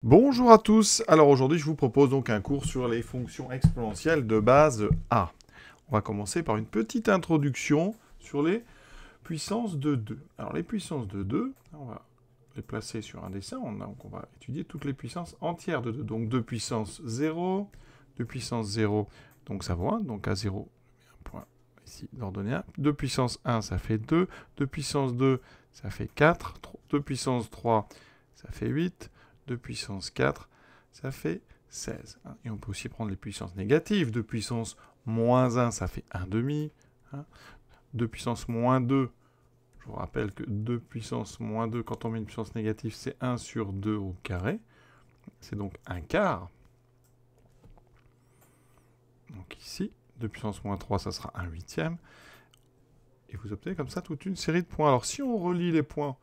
Bonjour à tous, alors aujourd'hui je vous propose donc un cours sur les fonctions exponentielles de base A. On va commencer par une petite introduction sur les puissances de 2. Alors les puissances de 2, on va les placer sur un dessin, donc on va étudier toutes les puissances entières de 2. Donc 2 puissance 0, 2 puissance 0, donc ça vaut 1, donc à 0, un point ici d'ordonnée 1. 2 puissance 1, ça fait 2, 2 puissance 2, ça fait 4, 2 puissance 3, ça fait 8, 2 puissance 4, ça fait 16. Et on peut aussi prendre les puissances négatives. 2 puissance moins 1, ça fait 1 demi. 2 puissance moins 2, je vous rappelle que 2 puissance moins 2, quand on met une puissance négative, c'est 1 sur 2 au carré. C'est donc 1 quart. Donc ici, 2 puissance moins 3, ça sera 1 huitième. Et vous obtenez comme ça toute une série de points. Alors si on relie les points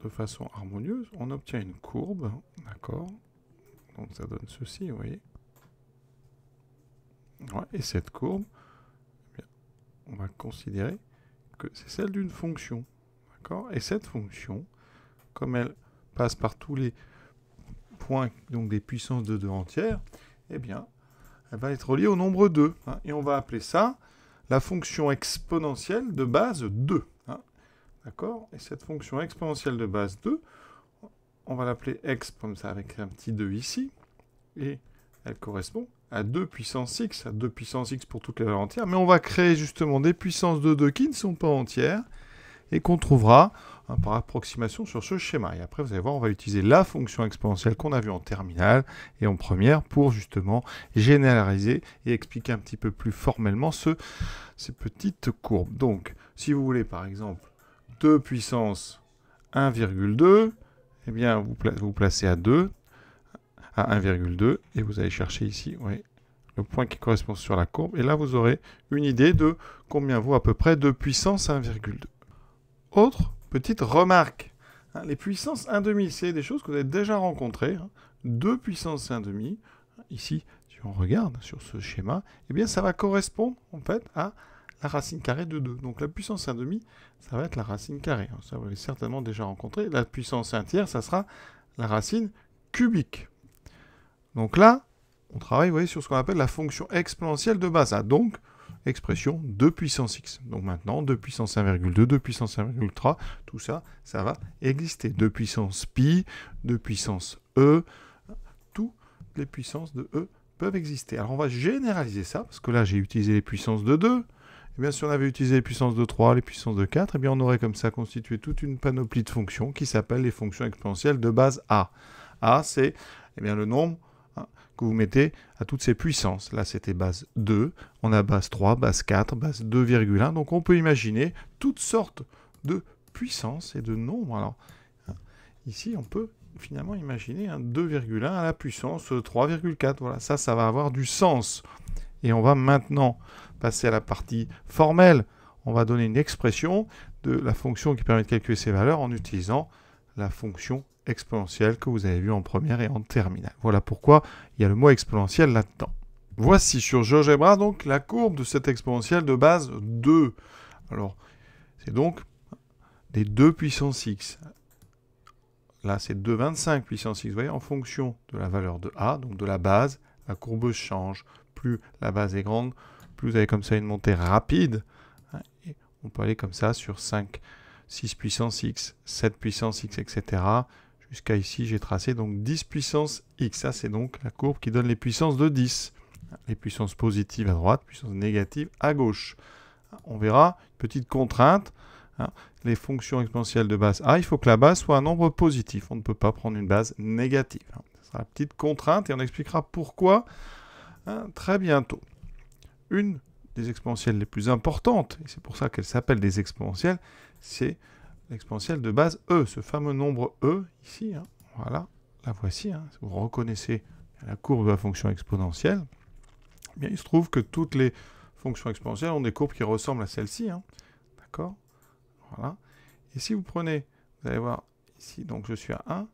de façon harmonieuse, on obtient une courbe, d'accord? Donc ça donne ceci, vous voyez. Ouais, et cette courbe, eh bien, on va considérer que c'est celle d'une fonction, d'accord? Et cette fonction, comme elle passe par tous les points, donc des puissances de 2 entières, eh bien, elle va être reliée au nombre 2. Et on va appeler ça la fonction exponentielle de base 2. D'accord? Et cette fonction exponentielle de base 2, on va l'appeler exp comme ça avec un petit 2 ici. Et elle correspond à 2 puissance x, à 2 puissance x pour toutes les valeurs entières. Mais on va créer justement des puissances de 2 qui ne sont pas entières et qu'on trouvera par approximation sur ce schéma. Et après, vous allez voir, on va utiliser la fonction exponentielle qu'on a vue en terminale et en première pour justement généraliser et expliquer un petit peu plus formellement ces petites courbes. Donc, si vous voulez par exemple 2 puissance 1,2, eh bien vous placez à 2, à 1,2, et vous allez chercher ici, oui, le point qui correspond sur la courbe, et là vous aurez une idée de combien vaut à peu près 2 puissance 1,2. Autre petite remarque, les puissances 1,5, c'est des choses que vous avez déjà rencontrées. 2 puissance 1,5, ici, si on regarde sur ce schéma, eh bien ça va correspondre en fait à la racine carrée de 2. Donc la puissance 1,5, ça va être la racine carrée. Ça vous l'avez certainement déjà rencontré. La puissance 1 tiers, ça sera la racine cubique. Donc là, on travaille, vous voyez, sur ce qu'on appelle la fonction exponentielle de base A. Donc, expression 2 puissance x. Donc maintenant, 2 puissance 1,2, 2 puissance 1,3, tout ça, ça va exister. 2 puissance pi, 2 puissance e, toutes les puissances de e peuvent exister. Alors on va généraliser ça, parce que là, j'ai utilisé les puissances de 2. Eh bien, si on avait utilisé les puissances de 3, les puissances de 4, eh bien, on aurait comme ça constitué toute une panoplie de fonctions qui s'appellent les fonctions exponentielles de base A. A, c'est bien, le nombre que vous mettez à toutes ces puissances. Là, c'était base 2, on a base 3, base 4, base 2,1. Donc, on peut imaginer toutes sortes de puissances et de nombres. Alors, ici, on peut finalement imaginer un 2,1 à la puissance 3,4. Voilà, ça va avoir du sens. Et on va maintenant passer à la partie formelle. On va donner une expression de la fonction qui permet de calculer ces valeurs en utilisant la fonction exponentielle que vous avez vue en première et en terminale. Voilà pourquoi il y a le mot exponentiel là-dedans. Voici sur GeoGebra donc la courbe de cette exponentielle de base 2. Alors, c'est donc des 2 puissance x. Là, c'est 2,25 puissance x. Vous voyez, en fonction de la valeur de a, donc de la base, la courbe change. Plus la base est grande, plus vous avez comme ça une montée rapide. Et on peut aller comme ça sur 5, 6 puissance x, 7 puissance x, etc. Jusqu'à ici, j'ai tracé donc 10 puissance x. Ça, c'est donc la courbe qui donne les puissances de 10. Les puissances positives à droite, puissances négatives à gauche. On verra, petite contrainte, les fonctions exponentielles de base A, il faut que la base soit un nombre positif. On ne peut pas prendre une base négative. Ce sera la petite contrainte et on expliquera pourquoi très bientôt. Une des exponentielles les plus importantes, et c'est pour ça qu'elle s'appelle des exponentielles, c'est l'exponentielle de base E, ce fameux nombre E, ici, voilà, la voici, si vous reconnaissez la courbe de la fonction exponentielle, eh bien, il se trouve que toutes les fonctions exponentielles ont des courbes qui ressemblent à celle-ci, d'accord? Voilà. Et si vous prenez, vous allez voir, ici, donc je suis à 1,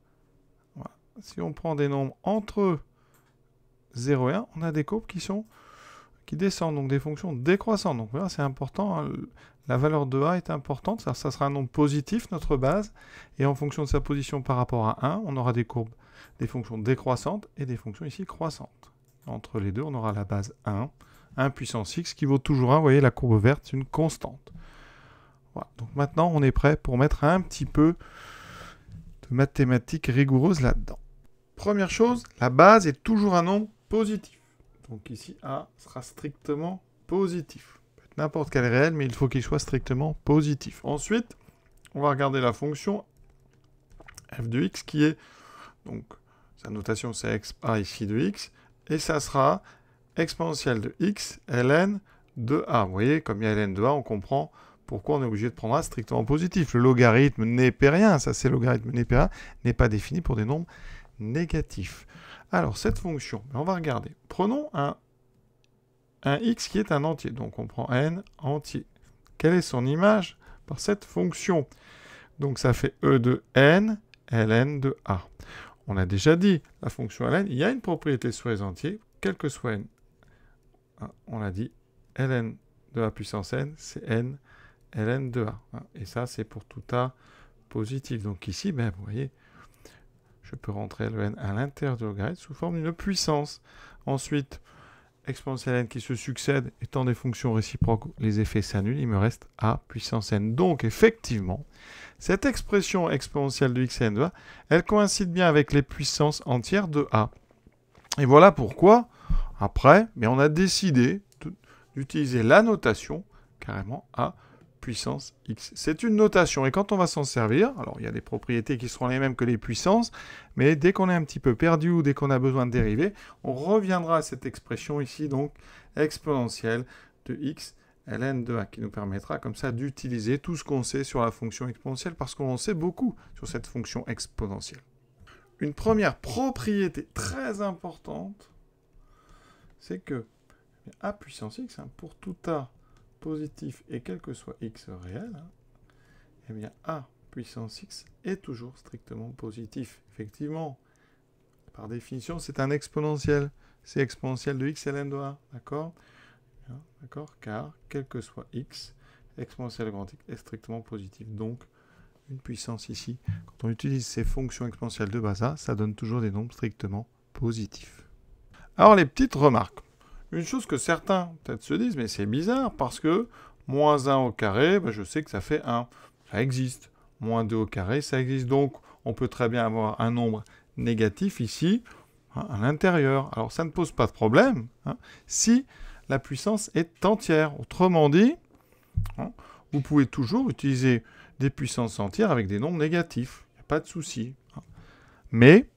voilà. Si on prend des nombres entre 0 et 1, on a des courbes qui qui descendent, donc des fonctions décroissantes. Donc voilà, c'est important, hein, la valeur de a est importante, ça sera un nombre positif, notre base, et en fonction de sa position par rapport à 1, on aura des courbes, des fonctions décroissantes et des fonctions ici croissantes. Entre les deux, on aura la base 1 puissance x qui vaut toujours 1, vous voyez la courbe verte, c'est une constante. Voilà. Donc maintenant, on est prêt pour mettre un petit peu de mathématiques rigoureuses là-dedans. Première chose, la base est toujours un nombre positif. Donc ici, a sera strictement positif. Peut être n'importe quel réel, mais il faut qu'il soit strictement positif. Ensuite, on va regarder la fonction f de x qui est, donc sa notation c'est a ici de x, et ça sera exponentielle de x ln de a. Vous voyez, comme il y a ln de a, on comprend pourquoi on est obligé de prendre a strictement positif. Le logarithme népérien, ça c'est le logarithme népérien, n'est pas défini pour des nombres négatifs. Alors, cette fonction, on va regarder. Prenons un x qui est un entier. Donc, on prend n entier. Quelle est son image par cette fonction? Donc, ça fait e de n, ln de a. On a déjà dit, la fonction ln, il y a une propriété sur les entiers, quel que soit n. On l'a dit, ln de a puissance n, c'est n, ln de a. Et ça, c'est pour tout a positif. Donc ici, ben, vous voyez, je peux rentrer le n à l'intérieur du logarithme sous forme d'une puissance. Ensuite, exponentielle n qui se succèdent, étant des fonctions réciproques, les effets s'annulent, il me reste a puissance n. Donc, effectivement, cette expression exponentielle de x et n de a, elle coïncide bien avec les puissances entières de a. Et voilà pourquoi, après, mais on a décidé d'utiliser la notation, carrément, a puissance x. C'est une notation, et quand on va s'en servir, alors il y a des propriétés qui seront les mêmes que les puissances, mais dès qu'on est un petit peu perdu ou dès qu'on a besoin de dériver, on reviendra à cette expression ici, donc exponentielle de x ln de a, qui nous permettra comme ça d'utiliser tout ce qu'on sait sur la fonction exponentielle, parce qu'on en sait beaucoup sur cette fonction exponentielle. Une première propriété très importante, c'est que a puissance x, pour tout a positif et quel que soit x réel, eh bien a puissance x est toujours strictement positif. Effectivement, par définition, c'est un exponentiel. C'est exponentiel de x ln de a, d'accord? D'accord? Car quel que soit x, exponentielle grand x est strictement positif. Donc, une puissance ici, quand on utilise ces fonctions exponentielles de base a, ça donne toujours des nombres strictement positifs. Alors, les petites remarques. Une chose que certains peut-être se disent, mais c'est bizarre, parce que moins 1 au carré, ben, je sais que ça fait 1. Ça existe. Moins 2 au carré, ça existe. Donc, on peut très bien avoir un nombre négatif ici, à l'intérieur. Alors, ça ne pose pas de problème, si la puissance est entière. Autrement dit, vous pouvez toujours utiliser des puissances entières avec des nombres négatifs. Il n'y a pas de souci. Mais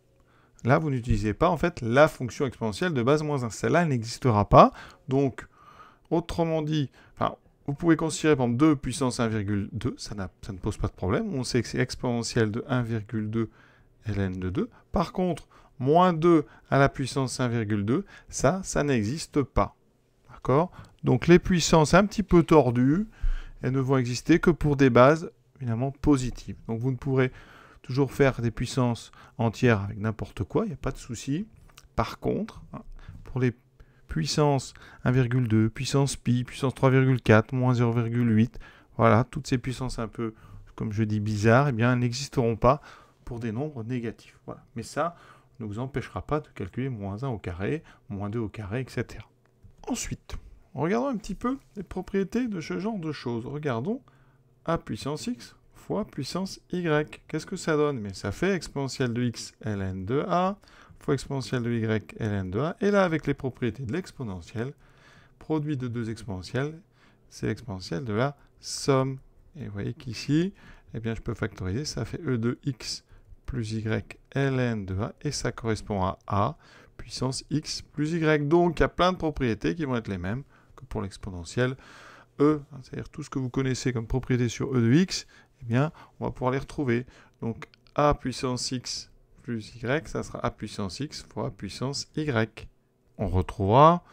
là, vous n'utilisez pas, en fait, la fonction exponentielle de base moins 1. Celle-là, elle n'existera pas. Donc, autrement dit, vous pouvez considérer, par exemple, 2 puissance 1,2. Ça ne pose pas de problème. On sait que c'est exponentielle de 1,2 ln de 2. Par contre, moins 2 à la puissance 1,2, ça n'existe pas. D'accord? Donc, les puissances un petit peu tordues, elles ne vont exister que pour des bases, évidemment, positives. Donc, vous ne pourrez toujours faire des puissances entières avec n'importe quoi, il n'y a pas de souci. Par contre, pour les puissances 1,2, puissance pi, puissance 3,4, moins 0,8, voilà, toutes ces puissances un peu, comme je dis, bizarres, eh bien, elles n'existeront pas pour des nombres négatifs. Voilà. Mais ça ne vous empêchera pas de calculer moins 1 au carré, moins 2 au carré, etc. Ensuite, regardons un petit peu les propriétés de ce genre de choses. Regardons a puissance x fois puissance y. Qu'est-ce que ça donne? Mais ça fait exponentielle de x ln de a fois exponentielle de y ln de a. Et là, avec les propriétés de l'exponentielle, produit de deux exponentielles, c'est l'exponentielle de la somme. Et vous voyez qu'ici, eh bien, je peux factoriser, ça fait e de x plus y ln de a, et ça correspond à a puissance x plus y. Donc, il y a plein de propriétés qui vont être les mêmes que pour l'exponentielle e, c'est-à-dire tout ce que vous connaissez comme propriété sur e de x, eh bien, on va pouvoir les retrouver. Donc, a puissance x plus y, ça sera a puissance x fois a puissance y. On retrouvera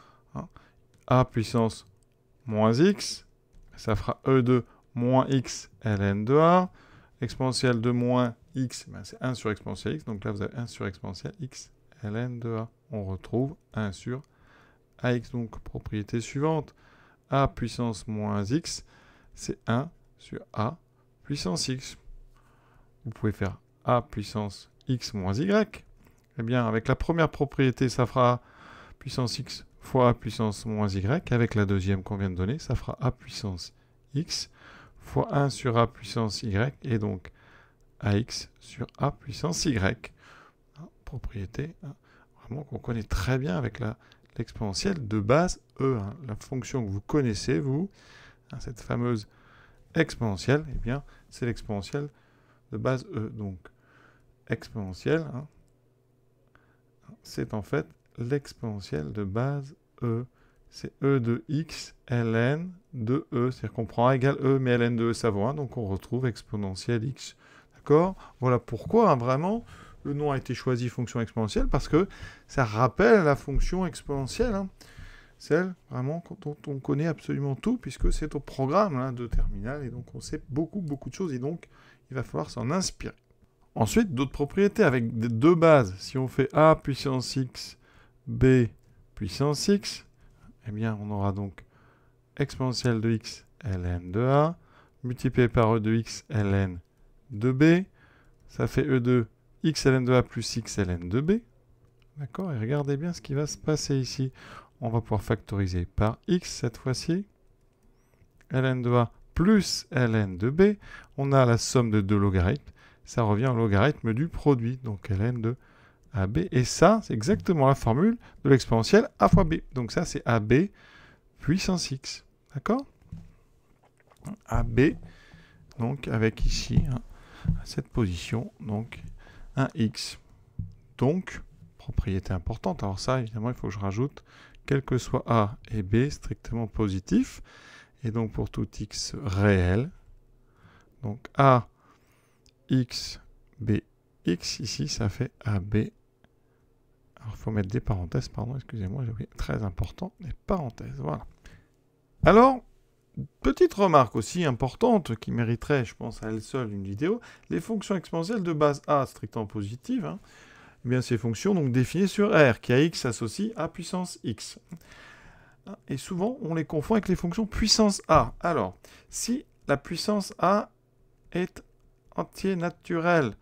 a puissance moins x, ça fera e de moins x ln de a. Exponentielle de moins x, ben c'est 1 sur exponentielle x, donc là vous avez 1 sur exponentielle x ln de a. On retrouve 1 sur AX, donc propriété suivante, A puissance moins X, c'est 1 sur A puissance X. Vous pouvez faire A puissance X moins Y. Eh bien, avec la première propriété, ça fera puissance X fois A puissance moins Y. Avec la deuxième qu'on vient de donner, ça fera A puissance X fois 1 sur A puissance Y. Et donc, AX sur A puissance Y. Propriété, vraiment qu'on connaît très bien avec l'exponentielle de base E. La fonction que vous connaissez, vous, cette fameuse exponentielle, eh bien, c'est l'exponentielle de base E. Donc, exponentielle, c'est en fait l'exponentielle de base E. C'est E de X, ln de E. C'est-à-dire qu'on prend A égale E, mais ln de E, ça vaut 1. Donc, on retrouve exponentielle X. D'accord? Voilà pourquoi, vraiment, le nom a été choisi fonction exponentielle, parce que ça rappelle la fonction exponentielle. Celle, vraiment, dont on connaît absolument tout, puisque c'est au programme de terminale, et donc on sait beaucoup de choses, et donc il va falloir s'en inspirer. Ensuite, d'autres propriétés avec deux bases. Si on fait A puissance X, B puissance X, eh bien, on aura donc exponentielle de X, ln de A, multiplié par E de X, ln de B, ça fait E de X ln de A plus X ln de B. D'accord? Et regardez bien ce qui va se passer ici. On va pouvoir factoriser par X cette fois-ci. ln de A plus ln de B. On a la somme de deux logarithmes. Ça revient au logarithme du produit. Donc ln de AB. Et ça, c'est exactement la formule de l'exponentielle A fois B. Donc ça, c'est AB puissance X. D'accord? AB, donc avec ici, à cette position, donc un X. Donc, propriété importante. Alors ça, évidemment, il faut que je rajoute, quel que soit A et B, strictement positif. Et donc, pour tout X réel, donc A, X, B, X, ici, ça fait AB. Alors, il faut mettre des parenthèses, pardon, excusez-moi, j'ai oublié, très important, des parenthèses, voilà. Alors, petite remarque aussi importante qui mériterait, je pense, à elle seule une vidéo, les fonctions exponentielles de base A strictement positives, eh bien ces fonctions donc définies sur R, qui a X associe à puissance X. Et souvent, on les confond avec les fonctions puissance A. Alors, si la puissance A est entier naturel,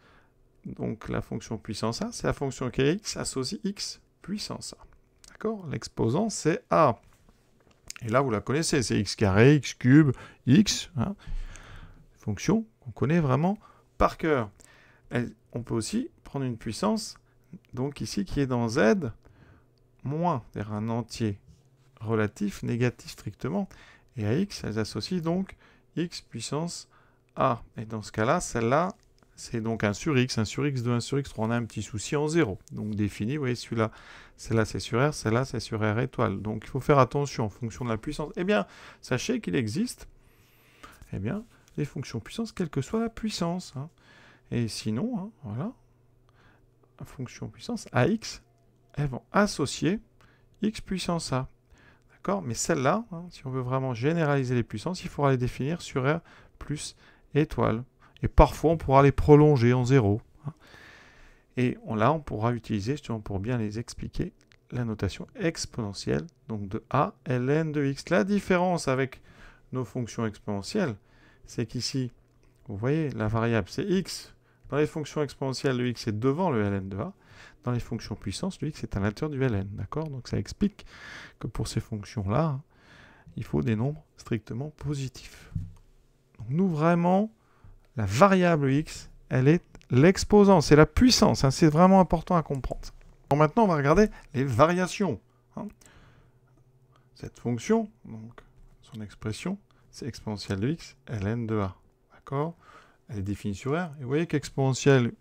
donc la fonction puissance A, c'est la fonction qui a X associe X puissance A. D'accord? L'exposant, c'est A. Et là, vous la connaissez, c'est x carré, x cube, x. Fonction qu'on connaît vraiment par cœur. On peut aussi prendre une puissance, donc ici, qui est dans z moins, c'est-à-dire un entier relatif, négatif strictement. Et à x, elles associent donc x puissance a. Et dans ce cas-là, celle-là, c'est donc 1 sur x, 1 sur x2, 1 sur x3. On a un petit souci en 0. Donc défini, vous voyez, celui-là, celle-là c'est sur R, celle-là c'est sur R étoile. Donc il faut faire attention en fonction de la puissance. Eh bien, sachez qu'il existe les fonctions puissance, quelle que soit la puissance. Et sinon, voilà, la fonction puissance AX, elles vont associer x puissance A. D'accord? Mais celle-là, si on veut vraiment généraliser les puissances, il faudra les définir sur R plus étoile. Et parfois, on pourra les prolonger en 0. Et là, on pourra utiliser, justement, pour bien les expliquer, la notation exponentielle, donc de A, ln de x. La différence avec nos fonctions exponentielles, c'est qu'ici, vous voyez, la variable, c'est x. Dans les fonctions exponentielles, le x est devant le ln de A. Dans les fonctions puissance, le x est à l'intérieur du ln. D'accord? Donc, ça explique que pour ces fonctions-là, il faut des nombres strictement positifs. Donc, nous, vraiment, la variable x, elle est l'exposant, c'est la puissance, c'est vraiment important à comprendre. Alors maintenant, on va regarder les variations. Cette fonction, donc son expression, c'est exponentielle de x, ln de a. D'accord? Elle est définie sur R. Et vous voyez qu'exponentielle,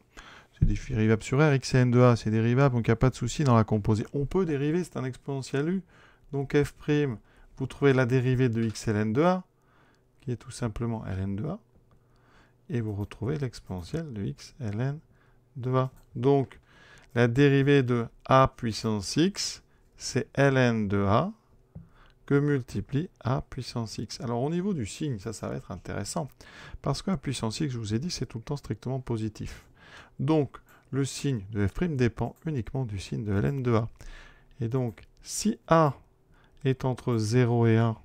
c'est dérivable sur R, x et n de a, c'est dérivable, donc il n'y a pas de souci dans la composée. On peut dériver, c'est un exponentiel u. Donc f', vous trouvez la dérivée de x ln de a, qui est tout simplement ln de a. Et vous retrouvez l'exponentielle de x ln de a. Donc, la dérivée de a puissance x, c'est ln de a que multiplie a puissance x. Alors, au niveau du signe, ça va être intéressant. Parce que a puissance x, je vous ai dit, c'est tout le temps strictement positif. Donc, le signe de f' dépend uniquement du signe de ln de a. Et donc, si a est entre 0 et 1,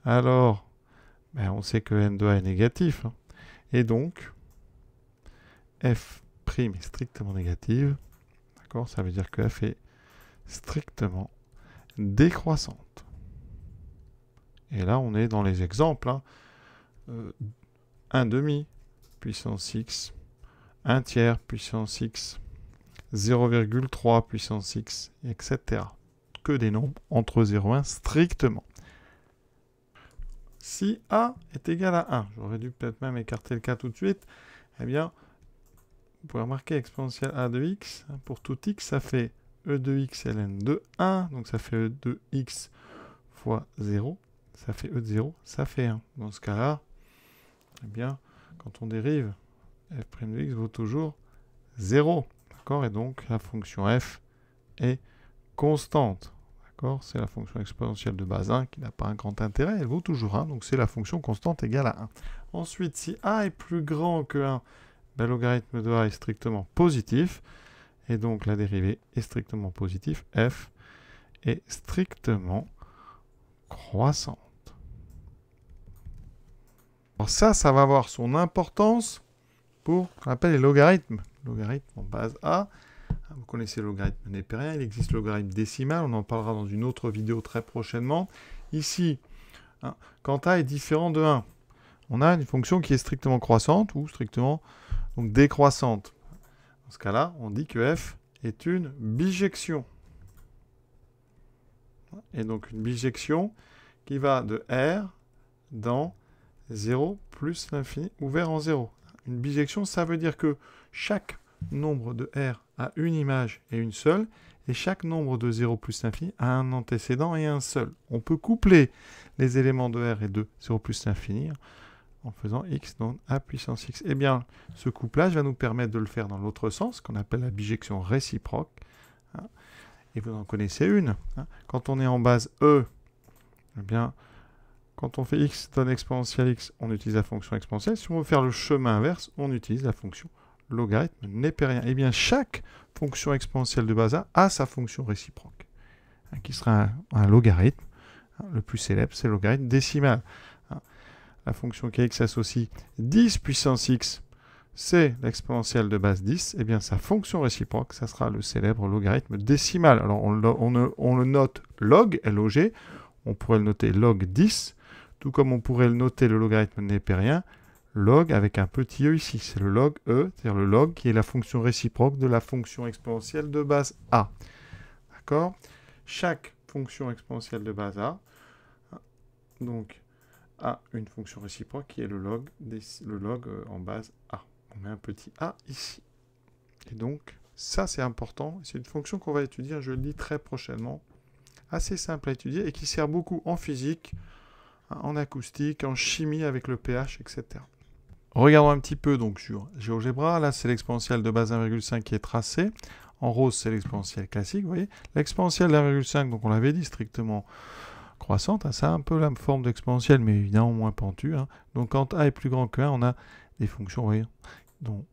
alors ben, on sait que n de a est négatif. Hein. Et donc, f' est strictement négative. D'accord? Ça veut dire que f est strictement décroissante. Et là, on est dans les exemples. Hein. 1 demi puissance x, 1 tiers puissance x, 0,3 puissance x, etc. Que des nombres entre 0 et 1 strictement. Si a est égal à 1, j'aurais dû peut-être même écarter le cas tout de suite, eh bien, vous pouvez remarquer exponentielle a de x, pour tout x, ça fait e de x ln de 1, donc ça fait e de x fois 0, ça fait e de 0, ça fait 1. Dans ce cas-là, eh bien, quand on dérive, f' de x vaut toujours 0. D'accord? Et donc, la fonction f est constante. D'accord? C'est la fonction exponentielle de base 1 qui n'a pas un grand intérêt. Elle vaut toujours 1. Donc, c'est la fonction constante égale à 1. Ensuite, si a est plus grand que 1, ben, le logarithme de a est strictement positif. Et donc, la dérivée est strictement positive. F est strictement croissante. Alors ça va avoir son importance pour ce qu'on appelle les logarithmes. Logarithme en base A. Vous connaissez le logarithme népérien. Il existe le logarithme décimal. On en parlera dans une autre vidéo très prochainement. Ici, hein, quand A est différent de 1, on a une fonction qui est strictement croissante ou strictement donc, décroissante. Dans ce cas-là, on dit que f est une bijection. Et donc une bijection qui va de R dans 0 plus l'infini ouvert en 0. Une bijection, ça veut dire que chaque nombre de R a une image et une seule, et chaque nombre de 0 plus l'infini a un antécédent et un seul. On peut coupler les éléments de R et de 0 plus l'infini en faisant x dans a puissance x. Eh bien, ce couplage va nous permettre de le faire dans l'autre sens, qu'on appelle la bijection réciproque. Hein. Et vous en connaissez une. Hein. Quand on est en base E, eh bien, quand on fait x donne exponentielle x, on utilise la fonction exponentielle. Si on veut faire le chemin inverse, on utilise la fonction logarithme népérien. Eh bien, chaque fonction exponentielle de base A sa fonction réciproque, hein, qui sera un logarithme. Hein, le plus célèbre, c'est le logarithme décimal. Hein. La fonction kx s'associe 10 puissance x, c'est l'exponentielle de base 10. Eh bien, sa fonction réciproque, ça sera le célèbre logarithme décimal. Alors, on le note log, log. On pourrait le noter log 10, tout comme on pourrait le noter le logarithme népérien, log avec un petit e ici. C'est le log e, c'est-à-dire le log qui est la fonction réciproque de la fonction exponentielle de base a. D'accord? Chaque fonction exponentielle de base a, donc, a une fonction réciproque qui est le log en base a. On met un petit a ici. Et donc, ça c'est important. C'est une fonction qu'on va étudier, je le dis très prochainement. Assez simple à étudier et qui sert beaucoup en physique, en acoustique, en chimie avec le pH, etc. Regardons un petit peu donc sur GeoGebra. Là, c'est l'exponentielle de base 1,5 qui est tracée. En rose, c'est l'exponentielle classique. Vous voyez, l'exponentielle de 1,5, donc on l'avait dit, strictement croissante. Hein, ça a un peu la forme d'exponentielle, mais évidemment moins pentue. Hein. Donc quand a est plus grand que 1, on a des fonctions, vous voyez, dont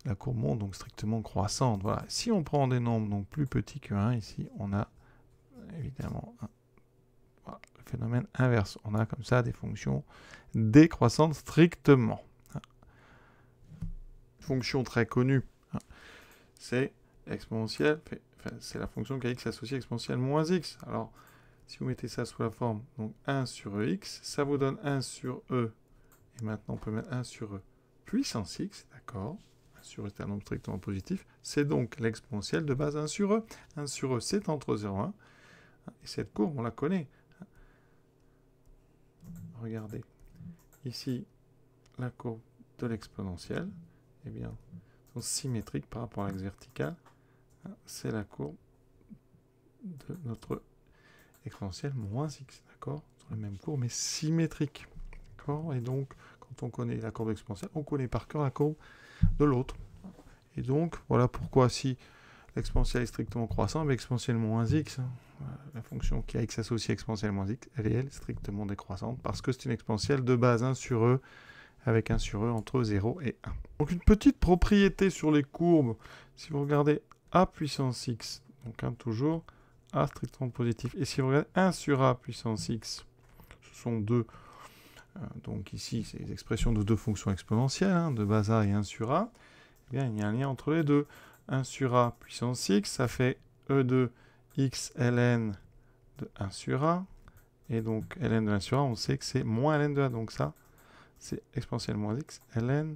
la courbe monte, donc strictement croissante. Voilà. Si on prend des nombres donc plus petits que 1, ici, on a évidemment voilà, le phénomène inverse. On a comme ça des fonctions décroissantes strictement. Fonction très connue, c'est exponentielle, c'est la fonction kx associée exponentielle moins x. Alors, si vous mettez ça sous la forme, donc 1 sur ex, ça vous donne 1 sur e. Et maintenant, on peut mettre 1 sur e puissance x, d'accord. 1 sur e, c'est un nombre strictement positif. C'est donc l'exponentielle de base 1 sur e. 1 sur e, c'est entre 0 et 1. Et cette courbe, on la connaît. Regardez. Ici, la courbe de l'exponentielle, eh bien, sont symétriques par rapport à l'axe vertical. C'est la courbe de notre exponentielle moins x, d'accord? Sur la même courbe, mais symétrique. D'accord? Et donc, quand on connaît la courbe exponentielle, on connaît par cœur la courbe de l'autre. Et donc, voilà pourquoi si l'exponentielle est strictement croissante, mais exponentielle moins x, la fonction qui a x associée exponentielle moins x, elle est elle strictement décroissante, parce que c'est une exponentielle de base 1 sur e, avec 1 sur e entre 0 et 1. Donc une petite propriété sur les courbes, si vous regardez a puissance x, donc toujours A strictement positif. Et si vous regardez 1 sur A puissance x, ce sont deux. Donc ici, c'est les expressions de deux fonctions exponentielles, hein, de base A et 1 sur A. Eh bien, il y a un lien entre les deux. 1 sur A puissance x, ça fait E de x ln de 1 sur A. Et donc, ln de 1 sur A, on sait que c'est moins ln de A. Donc ça, c'est exponentielle moins x ln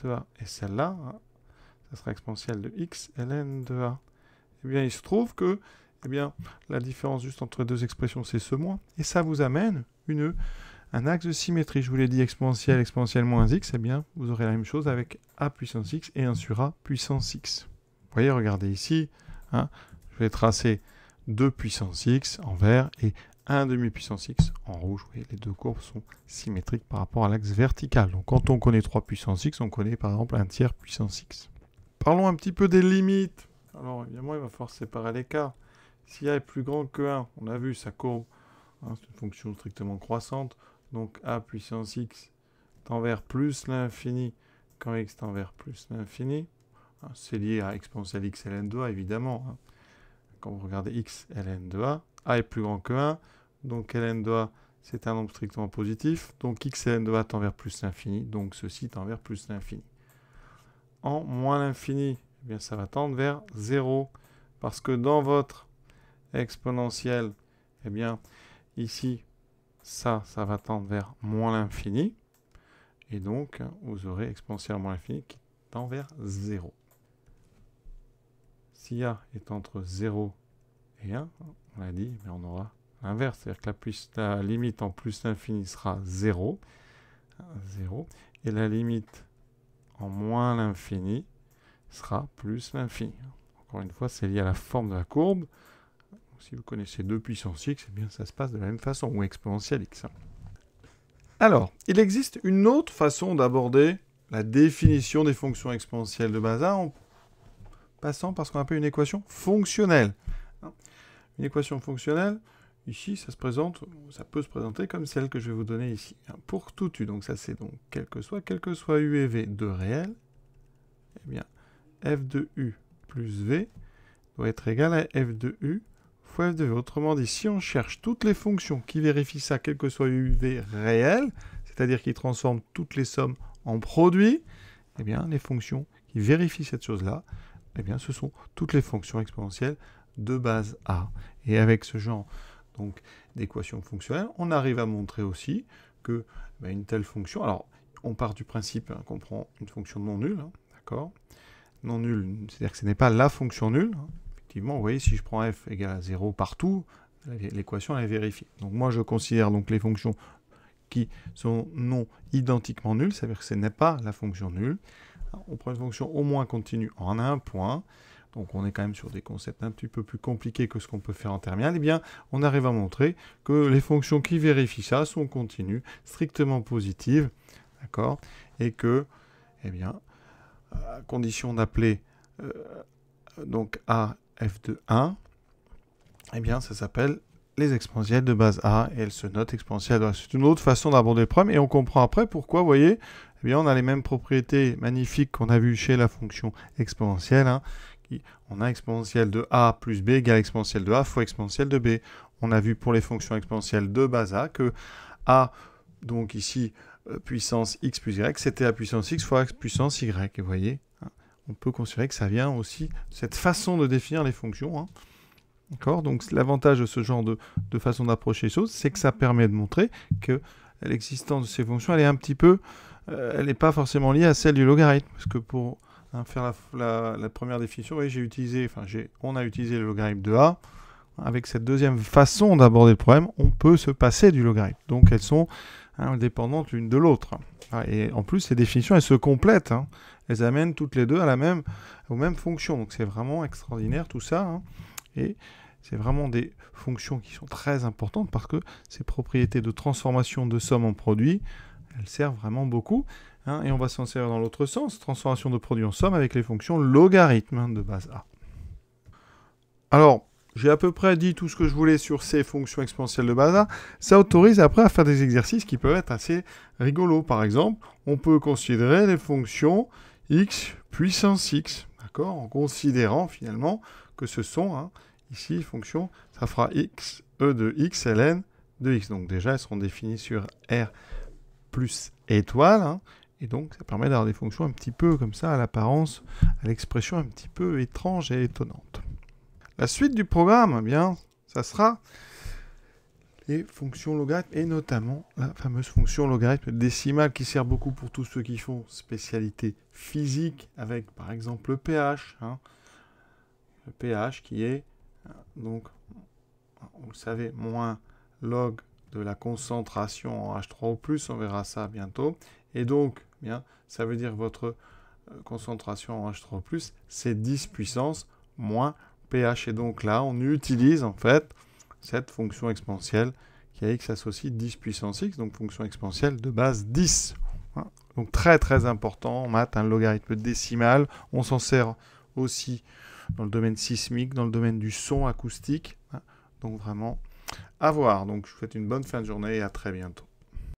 de A. Et celle-là, hein, ça sera exponentielle de x ln de A. Eh bien, il se trouve que la différence juste entre les deux expressions, c'est ce moins. Et ça vous amène un axe de symétrie. Je vous l'ai dit, exponentielle moins x. Eh bien, vous aurez la même chose avec a puissance x et 1 sur a puissance x. Vous voyez, regardez ici. Hein, je vais tracer 2 puissance x en vert et 1 demi puissance x en rouge. Vous voyez, les deux courbes sont symétriques par rapport à l'axe vertical. Donc, quand on connaît 3 puissance x, on connaît par exemple 1 tiers puissance x. Parlons un petit peu des limites. Alors, évidemment, il va falloir séparer les cas. Si a est plus grand que 1, on a vu sa courbe, hein, c'est une fonction strictement croissante. Donc, a puissance x tend vers plus l'infini quand x tend vers plus l'infini. Hein, c'est lié à exponentielle x ln de a, évidemment. Hein. Quand vous regardez x ln de a est plus grand que 1. Donc, ln de a, c'est un nombre strictement positif. Donc, x ln de a tend vers plus l'infini. Donc, ceci tend vers plus l'infini. En moins l'infini, eh bien, ça va tendre vers 0. Parce que dans votre exponentielle, eh bien, ici, ça va tendre vers moins l'infini. Et donc, vous aurez exponentielle moins l'infini qui tend vers 0. Si a est entre 0 et 1, on l'a dit, mais on aura l'inverse. C'est-à-dire que la limite en plus l'infini sera 0. 0. Et la limite en moins l'infini sera plus l'infini. Encore une fois, c'est lié à la forme de la courbe. Si vous connaissez 2 puissance x, eh bien ça se passe de la même façon, ou exponentielle x. Alors, il existe une autre façon d'aborder la définition des fonctions exponentielles de base A en passant par ce qu'on appelle une équation fonctionnelle. Une équation fonctionnelle, ici, ça peut se présenter comme celle que je vais vous donner ici. Pour tout u, donc ça c'est donc quel que soit u et v de réel, eh bien, f de u plus v doit être égal à f de u fois f de v. Autrement dit, si on cherche toutes les fonctions qui vérifient ça, quel que soit u, v réel, c'est-à-dire qui transforment toutes les sommes en produits, eh bien, les fonctions qui vérifient cette chose-là, eh bien, ce sont toutes les fonctions exponentielles de base A. Et avec ce genre d'équation fonctionnelle, on arrive à montrer aussi que une telle fonction, alors on part du principe qu'on prend une fonction non nulle, d'accord ? Non nulle, c'est-à-dire que ce n'est pas la fonction nulle. Effectivement, vous voyez, si je prends f égale à 0 partout, l'équation elle est vérifiée. Donc moi, je considère donc les fonctions qui sont non identiquement nulles, c'est-à-dire que ce n'est pas la fonction nulle. On prend une fonction au moins continue en un point. Donc on est quand même sur des concepts un petit peu plus compliqués que ce qu'on peut faire en terminale. Eh bien, on arrive à montrer que les fonctions qui vérifient ça sont continues, strictement positives, d'accord ? Et que, eh bien, à condition d'appeler donc A f de 1, eh bien, ça s'appelle les exponentielles de base A, et elles se notent exponentielles de A. C'est une autre façon d'aborder le problème, et on comprend après pourquoi, vous voyez, eh bien, on a les mêmes propriétés magnifiques qu'on a vues chez la fonction exponentielle. Hein, on a exponentielle de A plus B égale exponentielle de A fois exponentielle de B. On a vu pour les fonctions exponentielles de base A que A, donc ici, puissance x plus y, c'était A puissance x fois x puissance y. Et vous voyez, hein, on peut considérer que ça vient aussi de cette façon de définir les fonctions. Hein. D'accord ? Donc l'avantage de ce genre de façon d'approcher les choses, c'est que ça permet de montrer que l'existence de ces fonctions, elle est un petit peu, elle n'est pas forcément liée à celle du logarithme. Parce que pour faire la première définition, vous voyez, on a utilisé le logarithme de A. Avec cette deuxième façon d'aborder le problème, on peut se passer du logarithme. Donc elles sont dépendantes l'une de l'autre. Et en plus, ces définitions, elles se complètent. Hein. Elles amènent toutes les deux aux mêmes fonctions. Donc c'est vraiment extraordinaire tout ça. Hein. Et c'est vraiment des fonctions qui sont très importantes parce que ces propriétés de transformation de somme en produit, elles servent vraiment beaucoup. Hein, et on va s'en servir dans l'autre sens, transformation de produit en somme avec les fonctions logarithmes de base A. Alors, j'ai à peu près dit tout ce que je voulais sur ces fonctions exponentielles de base A. Ça autorise après à faire des exercices qui peuvent être assez rigolos. Par exemple, on peut considérer les fonctions x puissance x, d'accord, en considérant finalement que ce sont ici, fonction, ça fera x, e de x, ln de x. Donc déjà, elles seront définies sur R plus étoile, hein, et donc ça permet d'avoir des fonctions un petit peu comme ça, à l'apparence, à l'expression un petit peu étrange et étonnante. La suite du programme, eh bien, ça sera les fonctions logarithmes, et notamment la fameuse fonction logarithme décimale qui sert beaucoup pour tous ceux qui font spécialité physique, avec par exemple le pH, hein, le pH qui est, donc, vous le savez, moins log de la concentration en H3O+, on verra ça bientôt, et donc, bien, ça veut dire que votre concentration en H3O+, c'est 10 puissance moins pH, et donc là, on utilise en fait cette fonction exponentielle qui a x associe 10 puissance x, donc fonction exponentielle de base 10. Hein. Donc très très important en maths, un logarithme décimal. On s'en sert aussi dans le domaine sismique, dans le domaine du son acoustique. Hein. Donc vraiment, à voir. Donc je vous souhaite une bonne fin de journée et à très bientôt.